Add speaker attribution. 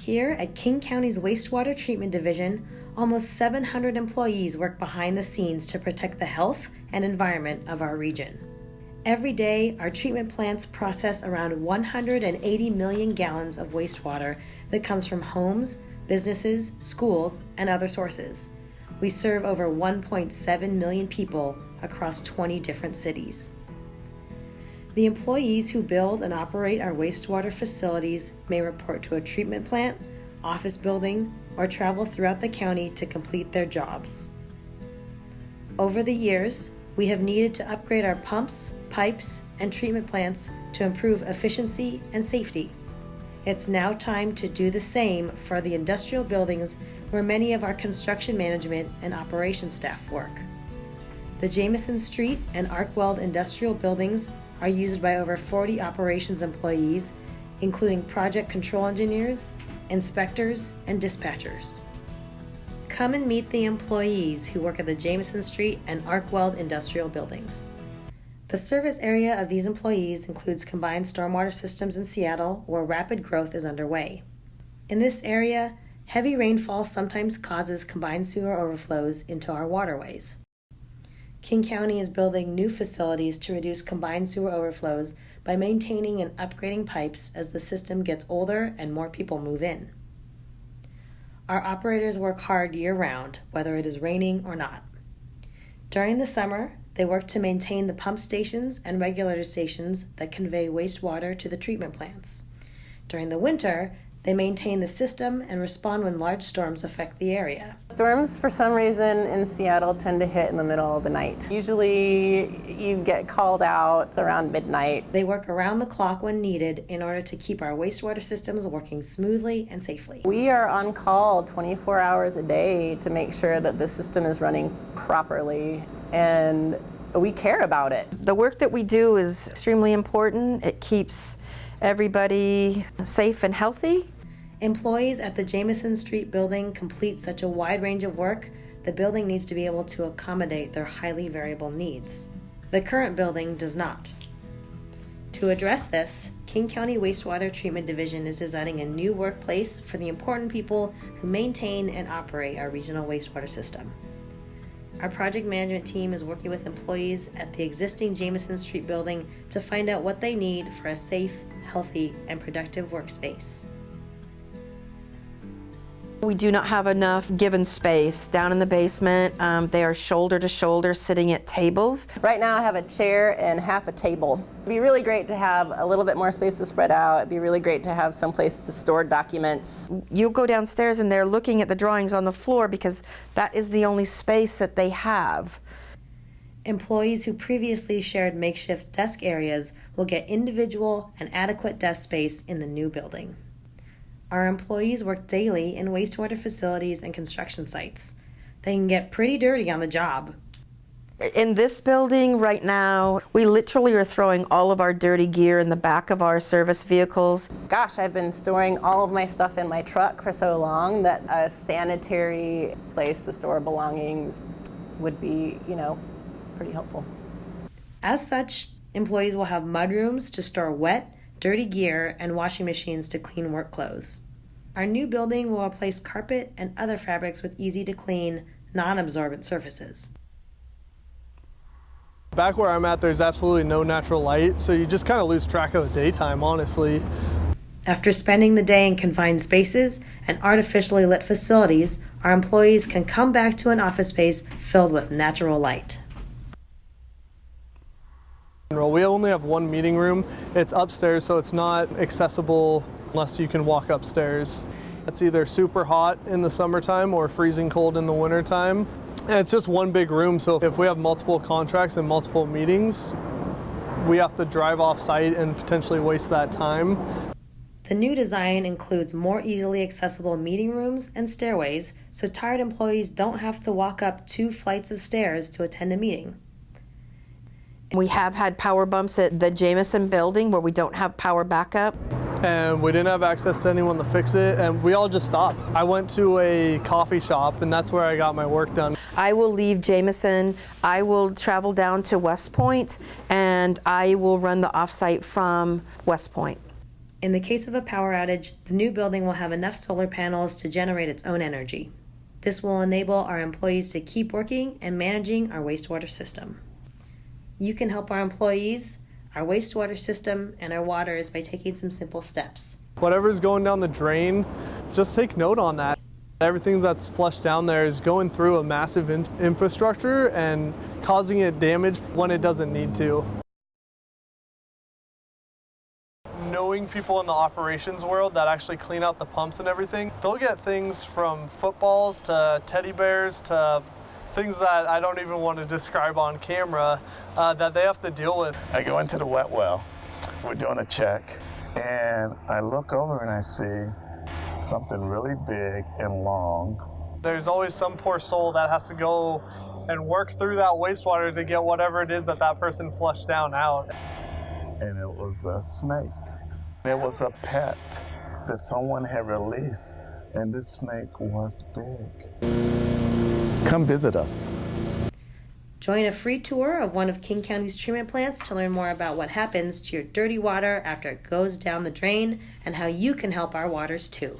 Speaker 1: Here at King County's Wastewater Treatment Division, almost 700 employees work behind the scenes to protect the health and environment of our region. Every day, our treatment plants process around 180 million gallons of wastewater that comes from homes, businesses, schools, and other sources. We serve over 1.7 million people across 20 different cities. The employees who build and operate our wastewater facilities may report to a treatment plant, office building, or travel throughout the county to complete their jobs. Over the years, we have needed to upgrade our pumps, pipes, and treatment plants to improve efficiency and safety. It's now time to do the same for the industrial buildings where many of our construction management and operations staff work. The Jameson Street and Arkweld industrial buildings are used by over 40 operations employees, including project control engineers, inspectors, and dispatchers. Come and meet the employees who work at the Jameson Street and Arkweld industrial buildings. The service area of these employees includes combined stormwater systems in Seattle, where rapid growth is underway. In this area, heavy rainfall sometimes causes combined sewer overflows into our waterways. King County is building new facilities to reduce combined sewer overflows by maintaining and upgrading pipes as the system gets older and more people move in. Our operators work hard year-round, whether it is raining or not. During the summer, they work to maintain the pump stations and regulator stations that convey wastewater to the treatment plants. During the winter, they maintain the system and respond when large storms affect the area.
Speaker 2: Storms, for some reason, in Seattle tend to hit in the middle of the night. Usually, you get called out around midnight.
Speaker 1: They work around the clock when needed in order to keep our wastewater systems working smoothly and safely.
Speaker 2: We are on call 24 hours a day to make sure that the system is running properly, and we care about it.
Speaker 3: The work that we do is extremely important. It keeps everybody safe and healthy.
Speaker 1: Employees at the Jameson Street building complete such a wide range of work, the building needs to be able to accommodate their highly variable needs. The current building does not. To address this, King County Wastewater Treatment Division is designing a new workplace for the important people who maintain and operate our regional wastewater system. Our project management team is working with employees at the existing Jameson Street building to find out what they need for a safe, healthy, and productive workspace.
Speaker 3: We do not have enough given space down in the basement. They are shoulder to shoulder sitting at tables.
Speaker 2: Right now I have a chair and half a table. It'd be really great to have a little bit more space to spread out. It'd be really great to have some place to store documents.
Speaker 3: You'll go downstairs and they're looking at the drawings on the floor because that is the only space that they have.
Speaker 1: Employees who previously shared makeshift desk areas will get individual and adequate desk space in the new building. Our employees work daily in wastewater facilities and construction sites. They can get pretty dirty on the job.
Speaker 3: In this building right now, we literally are throwing all of our dirty gear in the back of our service vehicles.
Speaker 2: Gosh, I've been storing all of my stuff in my truck for so long that a sanitary place to store belongings would be, pretty helpful.
Speaker 1: As such, employees will have mudrooms to store wet, dirty gear, and washing machines to clean work clothes. Our new building will replace carpet and other fabrics with easy-to-clean, non-absorbent surfaces.
Speaker 4: Back where I'm at, there's absolutely no natural light, so you just kind of lose track of the daytime, honestly.
Speaker 1: After spending the day in confined spaces and artificially lit facilities, our employees can come back to an office space filled with natural light.
Speaker 4: We only have one meeting room. It's upstairs, so it's not accessible unless you can walk upstairs. It's either super hot in the summertime or freezing cold in the wintertime. And it's just one big room, so if we have multiple contracts and multiple meetings, we have to drive off site and potentially waste that time.
Speaker 1: The new design includes more easily accessible meeting rooms and stairways, so tired employees don't have to walk up 2 flights of stairs to attend a meeting.
Speaker 3: We have had power bumps at the Jameson building where we don't have power backup.
Speaker 4: And we didn't have access to anyone to fix it, and we all just stopped. I went to a coffee shop, and that's where I got my work done.
Speaker 3: I will leave Jameson, I will travel down to West Point, and I will run the offsite from West Point.
Speaker 1: In the case of a power outage, the new building will have enough solar panels to generate its own energy. This will enable our employees to keep working and managing our wastewater system. You can help our employees, our wastewater system, and our waters by taking some simple steps.
Speaker 4: Whatever's going down the drain, just take note on that. Everything that's flushed down there is going through a massive infrastructure and causing it damage when it doesn't need to. Knowing people in the operations world that actually clean out the pumps and everything, they'll get things from footballs to teddy bears to things that I don't even want to describe on camera that they have to deal with.
Speaker 5: I go into the wet well, we're doing a check, and I look over and I see something really big and long.
Speaker 4: There's always some poor soul that has to go and work through that wastewater to get whatever it is that that person flushed down out.
Speaker 5: And it was a snake. It was a pet that someone had released, and this snake was big. Come visit us.
Speaker 1: Join a free tour of one of King County's treatment plants to learn more about what happens to your dirty water after it goes down the drain and how you can help our waters too.